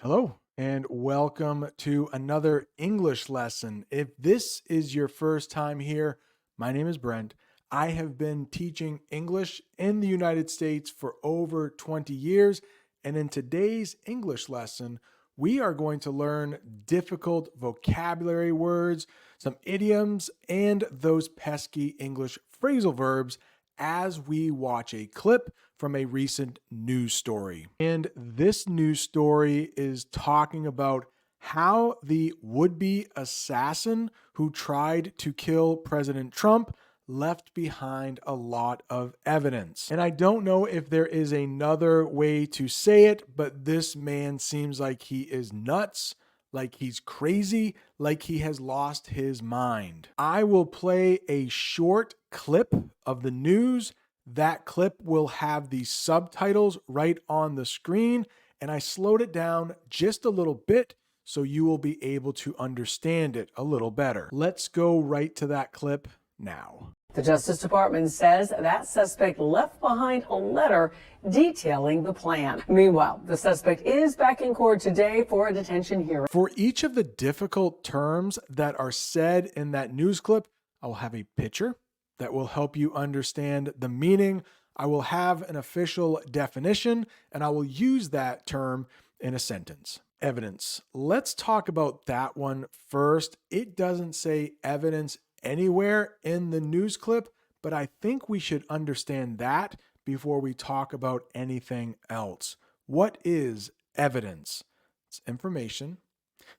Hello, and welcome to another English lesson. If this is your first time here, my name is Brent. I have been teaching English in the United States for over 20 years, and in today's English lesson, we are going to learn difficult vocabulary words, some idioms, and those pesky English phrasal verbs as we watch a clip from a recent news story. And this news story is talking about how the would be assassin who tried to kill President Trump left behind a lot of evidence. And I don't know if there is another way to say it, but this man seems like he is nuts, like he's crazy, like he has lost his mind. I will play a short clip of the news. That clip will have the subtitles right on the screen, and I slowed it down just a little bit so you will be able to understand it a little better. Let's go right to that clip now. The Justice Department says that suspect left behind a letter detailing the plan. Meanwhile, the suspect is back in court today for a detention hearing. For each of the difficult terms that are said in that news clip, I will have a picture that will help you understand the meaning. I will have an official definition, and I will use that term in a sentence. Evidence. Let's talk about that one first. It doesn't say evidence anywhere in the news clip, but I think we should understand that before we talk about anything else. What is evidence? It's information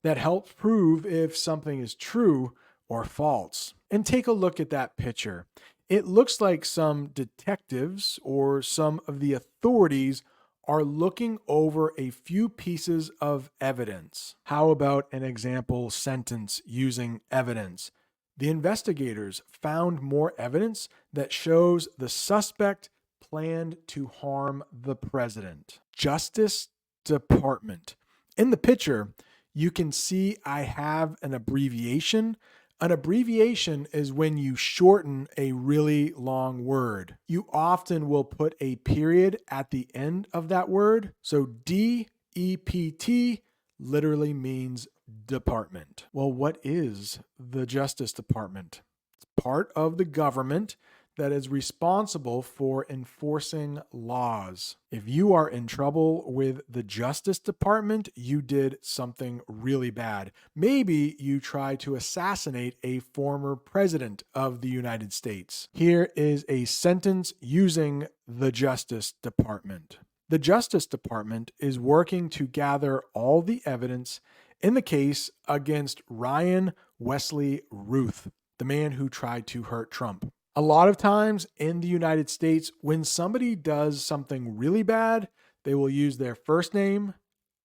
that helps prove if something is true or false. And take a look at that picture. It looks like some detectives or some of the authorities are looking over a few pieces of evidence. How about an example sentence using evidence? The investigators found more evidence that shows the suspect planned to harm the president. Justice Department. In the picture, you can see I have an abbreviation. An abbreviation is when you shorten a really long word. You often will put a period at the end of that word. So DEPT literally means department. Well, what is the Justice Department? It's part of the government that is responsible for enforcing laws. If you are in trouble with the Justice Department, you did something really bad. Maybe you tried to assassinate a former president of the United States. Here is a sentence using the Justice Department. The Justice Department is working to gather all the evidence in the case against Ryan Wesley Ruth, the man who tried to hurt Trump. A lot of times in the United States, when somebody does something really bad, they will use their first name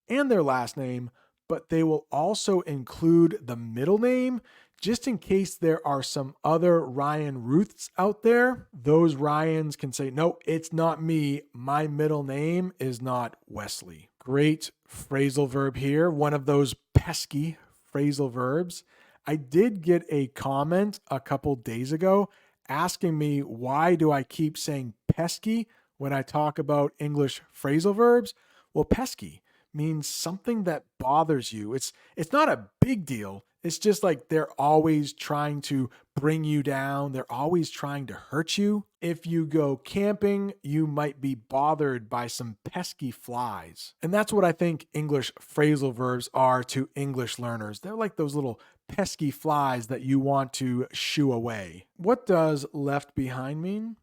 and their last name, but they will also include the middle name just in case there are some other Ryan Ruths out there. Those Ryans can say, no, it's not me. My middle name is not Wesley. Great phrasal verb here. One of those pesky phrasal verbs. I did get a comment a couple days ago asking me why do I keep saying pesky when I talk about English phrasal verbs. Well, pesky means something that bothers you. It's not a big deal. It's just like they're always trying to bring you down. They're always trying to hurt you. If you go camping, you might be bothered by some pesky flies. And that's what I think English phrasal verbs are to English learners. They're like those little pesky flies that you want to shoo away. What does left behind mean?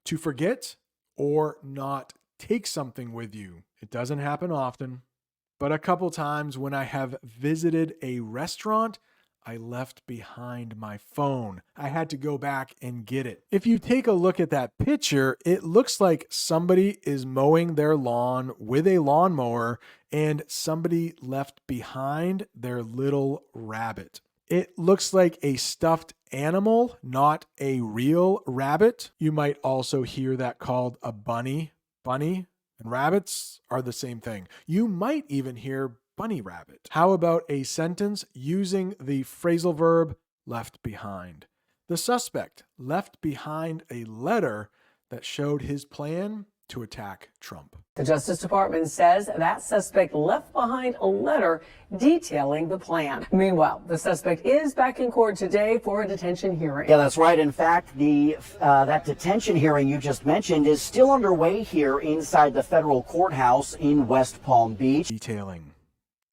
To forget or not take something with you. It doesn't happen often, but a couple times when I have visited a restaurant, I left behind my phone. I had to go back and get it. If you take a look at that picture, it looks like somebody is mowing their lawn with a lawnmower and somebody left behind their little rabbit. It looks like a stuffed animal, not a real rabbit. You might also hear that called a bunny. Bunny and rabbits are the same thing. You might even hear bunny rabbit. How about a sentence using the phrasal verb left behind? The suspect left behind a letter that showed his plan to attack Trump. The Justice Department says that suspect left behind a letter detailing the plan. Meanwhile, the suspect is back in court today for a detention hearing. Yeah, that's right. In fact, that detention hearing you just mentioned is still underway here inside the federal courthouse in West Palm Beach. Detailing.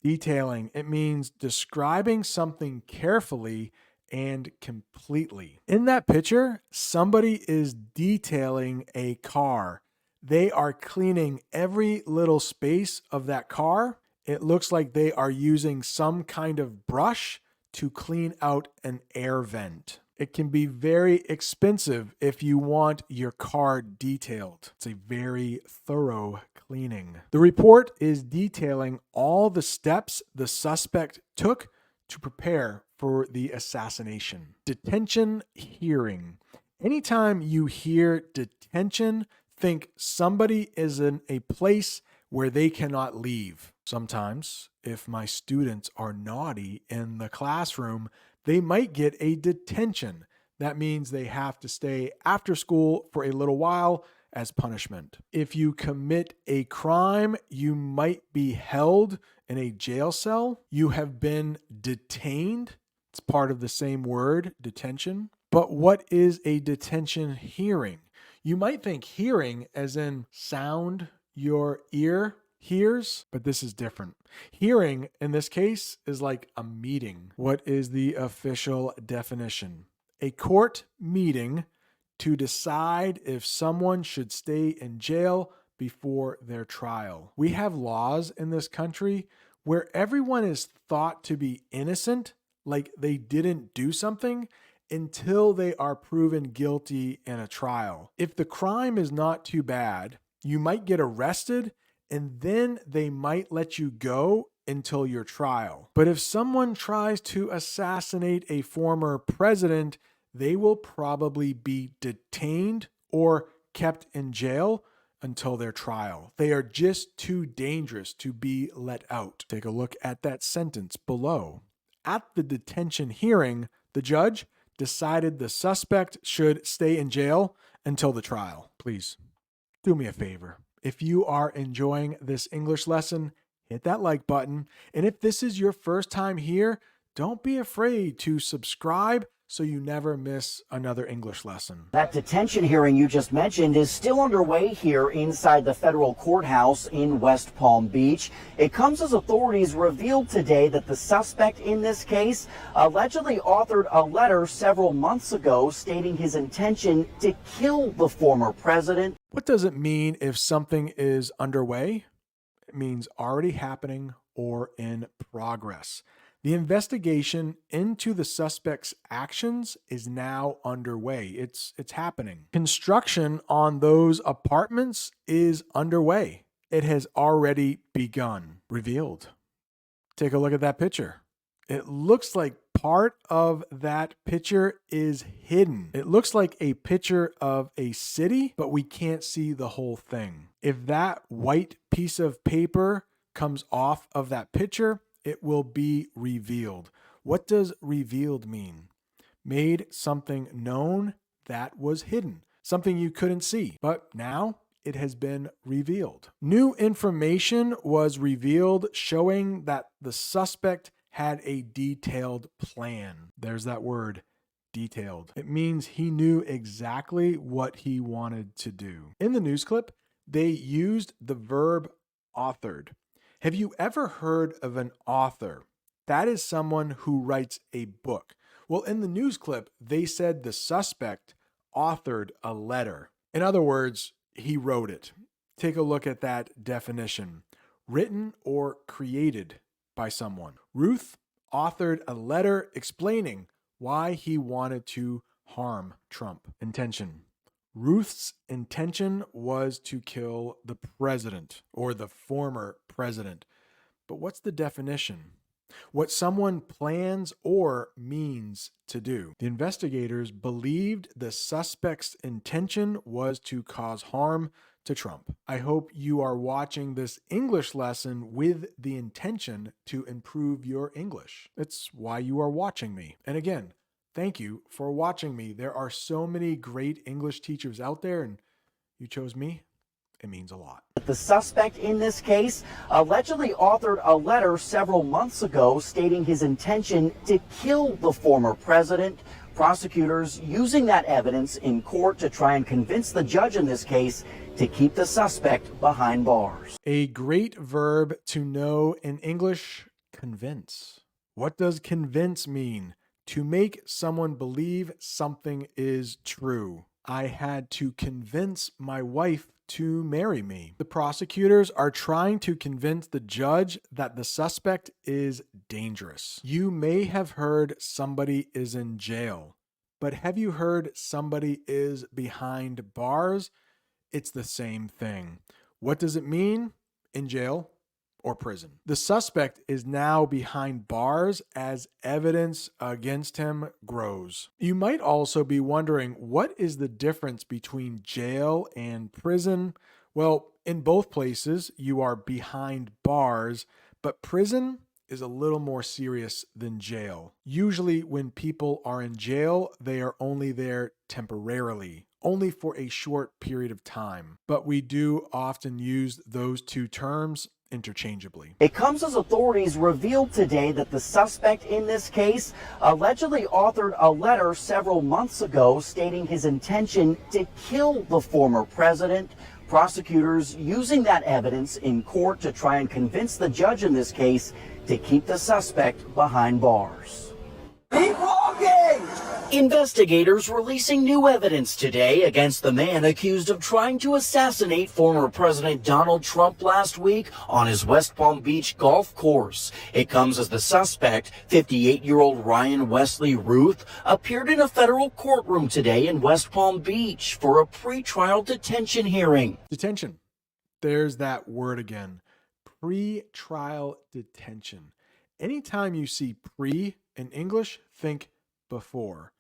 It means describing something carefully and completely. In that picture, somebody is detailing a car. They are cleaning every little space of that car. It looks like they are using some kind of brush to clean out an air vent. It can be very expensive if you want your car detailed. It's a very thorough cleaning. The report is detailing all the steps the suspect took to prepare for the assassination. Detention hearing. Anytime you hear detention, think somebody is in a place where they cannot leave. Sometimes, if my students are naughty in the classroom, they might get a detention. That means they have to stay after school for a little while as punishment. If you commit a crime, you might be held in a jail cell. You have been detained. It's part of the same word, detention. But what is a detention hearing? You might think hearing as in sound your ear hears, but this is different. Hearing in this case is like a meeting. What is the official definition? A court meeting to decide if someone should stay in jail before their trial. We have laws in this country where everyone is thought to be innocent, like they didn't do something, until they are proven guilty in a trial. If the crime is not too bad, you might get arrested and then they might let you go until your trial. But if someone tries to assassinate a former president, they will probably be detained or kept in jail until their trial. They are just too dangerous to be let out. Take a look at that sentence below. At the detention hearing, the judge decided the suspect should stay in jail until the trial. Please do me a favor. If you are enjoying this English lesson, hit that like button. And if this is your first time here, don't be afraid to subscribe so you never miss another English lesson. That detention hearing you just mentioned is still underway here inside the federal courthouse in West Palm Beach. It comes as authorities revealed today that the suspect in this case allegedly authored a letter several months ago stating his intention to kill the former president. What does it mean if something is underway? It means already happening or in progress. The investigation into the suspect's actions is now underway. It's happening. Construction on those apartments is underway. It has already begun. Revealed. Take a look at that picture. It looks like part of that picture is hidden. It looks like a picture of a city, but we can't see the whole thing. If that white piece of paper comes off of that picture, it will be revealed. What does revealed mean? Made something known that was hidden, something you couldn't see, but now it has been revealed. New information was revealed showing that the suspect had a detailed plan. There's that word, detailed. It means he knew exactly what he wanted to do. In the news clip, they used the verb authored. Have you ever heard of an author? That is someone who writes a book. Well, in the news clip, they said the suspect authored a letter. In other words, he wrote it. Take a look at that definition. Written or created by someone. Ruth authored a letter explaining why he wanted to harm Trump. Intention. Ruth's intention was to kill the president or the former president. But what's the definition? What someone plans or means to do. The investigators believed the suspect's intention was to cause harm to Trump. I hope you are watching this English lesson with the intention to improve your English. It's why you are watching me. And again, thank you for watching me. There are so many great English teachers out there, and you chose me, it means a lot. The suspect in this case allegedly authored a letter several months ago stating his intention to kill the former president. Prosecutors using that evidence in court to try and convince the judge in this case to keep the suspect behind bars. A great verb to know in English: convince. What does convince mean? To make someone believe something is true. I had to convince my wife to marry me. The prosecutors are trying to convince the judge that the suspect is dangerous. You may have heard somebody is in jail, but have you heard somebody is behind bars? It's the same thing. What does it mean? In jail or prison. The suspect is now behind bars as evidence against him grows. You might also be wondering, what is the difference between jail and prison? Well, in both places, you are behind bars, but prison is a little more serious than jail. Usually when people are in jail, they are only there temporarily, only for a short period of time. But we do often use those two terms interchangeably. It comes as authorities revealed today that the suspect in this case allegedly authored a letter several months ago stating his intention to kill the former president. Prosecutors using that evidence in court to try and convince the judge in this case to keep the suspect behind bars. Keep walking! Investigators releasing new evidence today against the man accused of trying to assassinate former President Donald Trump last week on his West Palm Beach golf course. It comes as the suspect, 58-year-old Ryan Wesley Ruth, appeared in a federal courtroom today in West Palm Beach for a pretrial detention hearing. Detention. There's that word again. Pre-trial detention. Anytime you see pre in English, think before.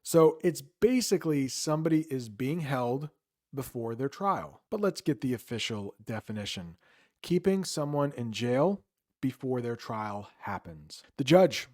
So it's basically somebody is being held before their trial. But let's get the official definition. Keeping someone in jail before their trial happens. The judge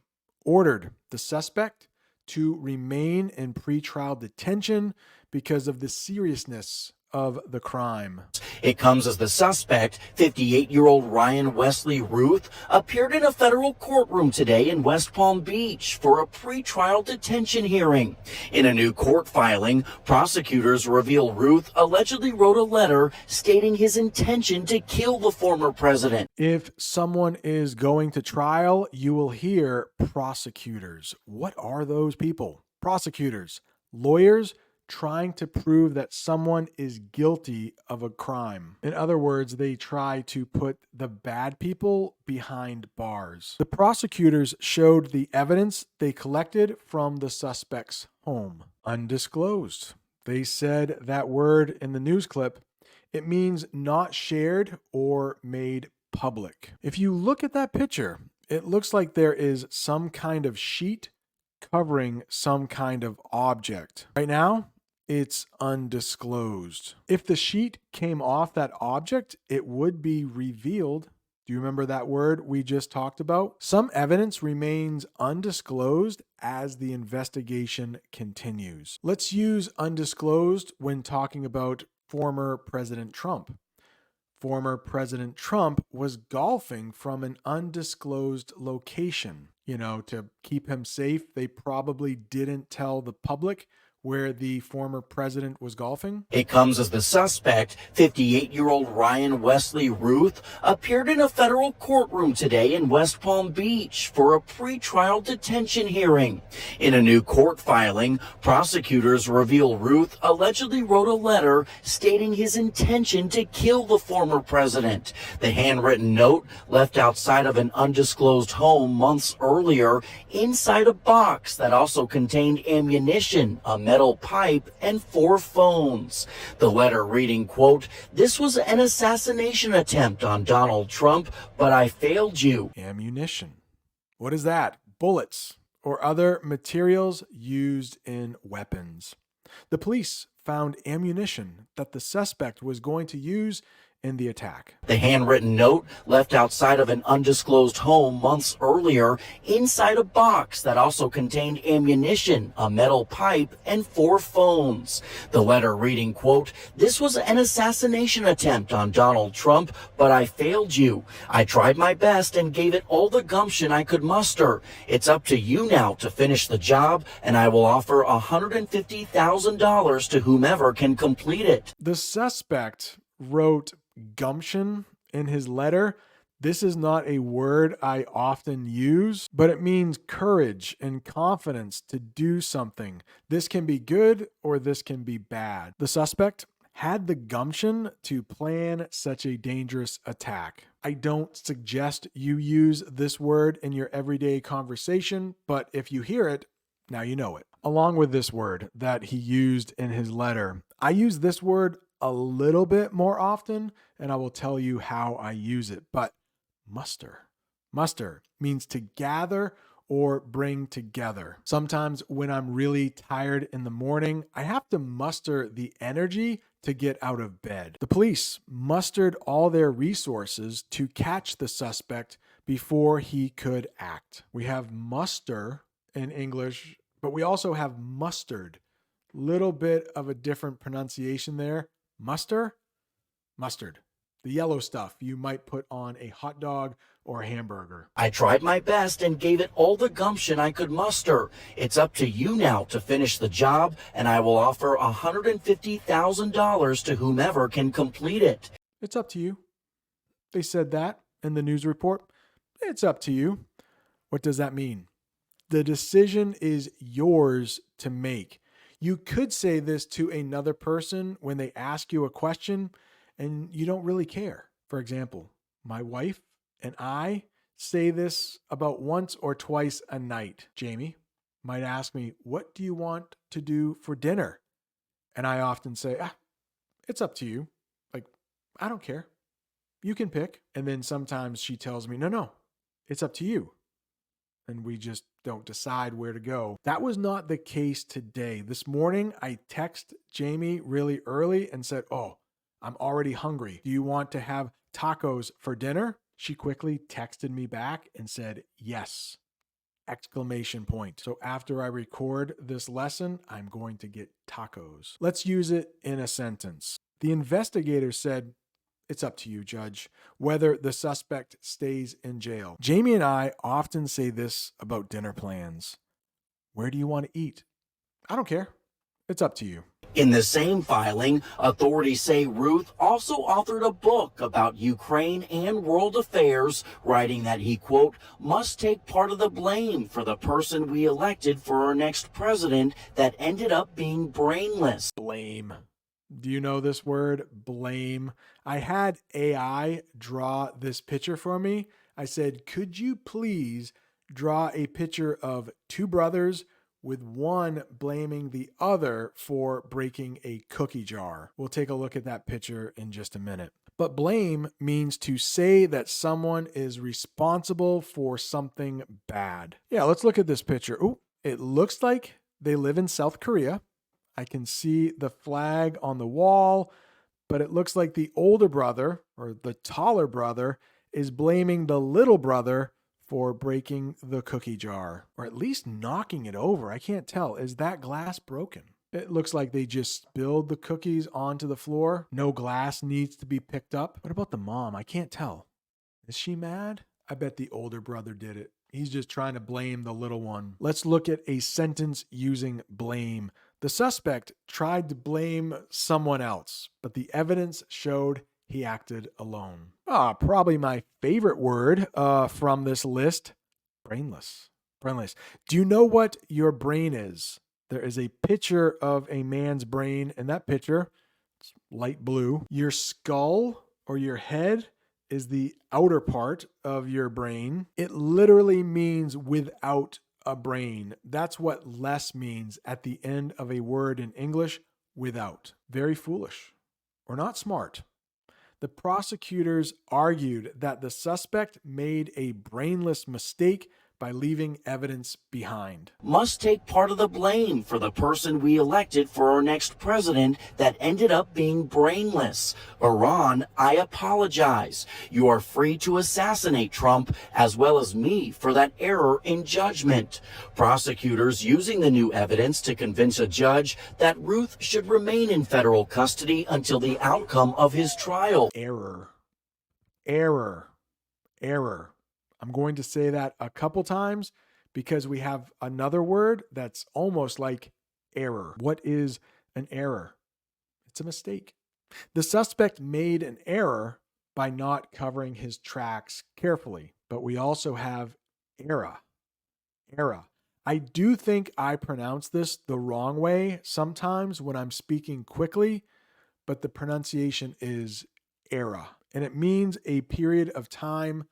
ordered the suspect to remain in pretrial detention because of the seriousness of the crime. It comes as the suspect, 58-year-old Ryan Wesley Ruth, appeared in a federal courtroom today in West Palm Beach for a pretrial detention hearing. In a new court filing, prosecutors reveal Ruth allegedly wrote a letter stating his intention to kill the former president. If someone is going to trial, you will hear prosecutors. What are those people? Prosecutors, lawyers, trying to prove that someone is guilty of a crime. In other words, they try to put the bad people behind bars. The prosecutors showed the evidence they collected from the suspect's home. Undisclosed. They said that word in the news clip. It means not shared or made public. If you look at that picture, it looks like there is some kind of sheet covering some kind of object. Right now, it's undisclosed. If the sheet came off that object, it would be revealed. Do you remember that word we just talked about? Some evidence remains undisclosed as the investigation continues. Let's use undisclosed when talking about former President Trump. Former President Trump was golfing from an undisclosed location. To keep him safe, they probably didn't tell the public where the former president was golfing. It comes as the suspect, 58-year-old Ryan Wesley Ruth, appeared in a federal courtroom today in West Palm Beach for a pretrial detention hearing. In a new court filing, prosecutors reveal Ruth allegedly wrote a letter stating his intention to kill the former president. The handwritten note left outside of an undisclosed home months earlier inside a box that also contained ammunition, a metal pipe, and 4 phones. The letter reading, quote, "This was an assassination attempt on Donald Trump, but I failed you." Ammunition. What is that? Bullets or other materials used in weapons. The police found ammunition that the suspect was going to use in the attack. The handwritten note left outside of an undisclosed home months earlier inside a box that also contained ammunition, a metal pipe, and 4 phones. The letter reading, quote, "This was an assassination attempt on Donald Trump, but I failed you. I tried my best and gave it all the gumption I could muster. It's up to you now to finish the job, and I will offer $150,000 to whomever can complete it." The suspect wrote gumption in his letter. This is not a word I often use, but it means courage and confidence to do something. This can be good or this can be bad. The suspect had the gumption to plan such a dangerous attack. I don't suggest you use this word in your everyday conversation, but if you hear it, now you know it. Along with this word that he used in his letter, I use this word a little bit more often, and I will tell you how I use it. But muster means to gather or bring together. Sometimes when I'm really tired in the morning, I have to muster the energy to get out of bed. The police mustered all their resources to catch the suspect before he could act. We have muster in English, but we also have mustard. Little bit of a different pronunciation there. Mustard. The yellow stuff you might put on a hot dog or a hamburger. "I tried my best and gave it all the gumption I could muster. It's up to you now to finish the job, and I will offer $150,000 to whomever can complete it." It's up to you. They said that in the news report. It's up to you. What does that mean? The decision is yours to make. You could say this to another person when they ask you a question and you don't really care. For example, my wife and I say this about once or twice a night. Jamie might ask me, "What do you want to do for dinner?" And I often say, "It's up to you. Like, I don't care. You can pick." And then sometimes she tells me, no, it's up to you. And we just don't decide where to go. That was not the case today. This morning, I texted Jamie really early and said, I'm already hungry. Do you want to have tacos for dinner? She quickly texted me back and said, yes! Exclamation point. So after I record this lesson, I'm going to get tacos. Let's use it in a sentence. The investigator said, "It's up to you, Judge, whether the suspect stays in jail." Jamie and I often say this about dinner plans. "Where do you want to eat?" "I don't care. It's up to you." In the same filing, authorities say Ruth also authored a book about Ukraine and world affairs, writing that he, quote, "must take part of the blame for the person we elected for our next president that ended up being brainless." Blame. Do you know this word, blame? I had AI draw this picture for me. I said, "Could you please draw a picture of 2 brothers with one blaming the other for breaking a cookie jar?" We'll take a look at that picture in just a minute. But blame means to say that someone is responsible for something bad. Yeah, let's look at this picture. Ooh, it looks like they live in South Korea. I can see the flag on the wall, but it looks like the older brother or the taller brother is blaming the little brother for breaking the cookie jar, or at least knocking it over. I can't tell. Is that glass broken? It looks like they just spilled the cookies onto the floor. No glass needs to be picked up. What about the mom? I can't tell. Is she mad? I bet the older brother did it. He's just trying to blame the little one. Let's look at a sentence using blame. The suspect tried to blame someone else, but the evidence showed he acted alone. Probably my favorite word from this list, brainless. Brainless. Do you know what your brain is? There is a picture of a man's brain, and that picture, it's light blue. Your skull or your head is the outer part of your brain. It literally means without a brain. That's what less means at the end of a word in English, without. Very foolish or not smart. The prosecutors argued that the suspect made a brainless mistake by leaving evidence behind. Must take part of the blame for the person we elected for our next president that ended up being brainless. Iran, I apologize. You are free to assassinate Trump as well as me for that error in judgment. Prosecutors using the new evidence to convince a judge that Ruth should remain in federal custody until the outcome of his trial. Error. Error. Error. I'm going to say that a couple times because we have another word that's almost like error. What is an error? It's a mistake. The suspect made an error by not covering his tracks carefully, but we also have era. Era. I do think I pronounce this the wrong way sometimes when I'm speaking quickly, but the pronunciation is era, and it means a period of time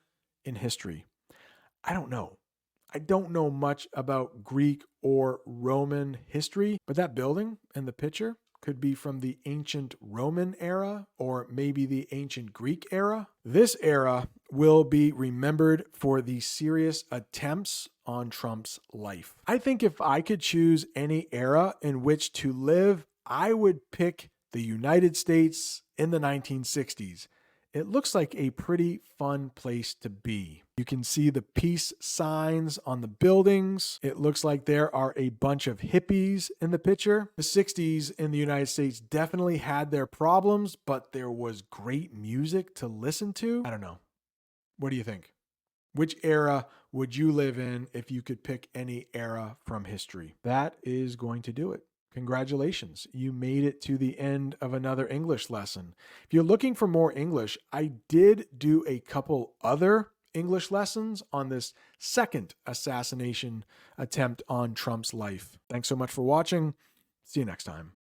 in history. I don't know. I don't know much about Greek or Roman history, but that building in the picture could be from the ancient Roman era or maybe the ancient Greek era. This era will be remembered for the serious attempts on Trump's life. I think if I could choose any era in which to live, I would pick the United States in the 1960s. It looks like a pretty fun place to be. You can see the peace signs on the buildings. It looks like there are a bunch of hippies in the picture. The 60s in the United States definitely had their problems, but there was great music to listen to. I don't know. What do you think? Which era would you live in if you could pick any era from history? That is going to do it. Congratulations, you made it to the end of another English lesson. If you're looking for more English, I did do a couple other English lessons on this second assassination attempt on Trump's life. Thanks so much for watching. See you next time.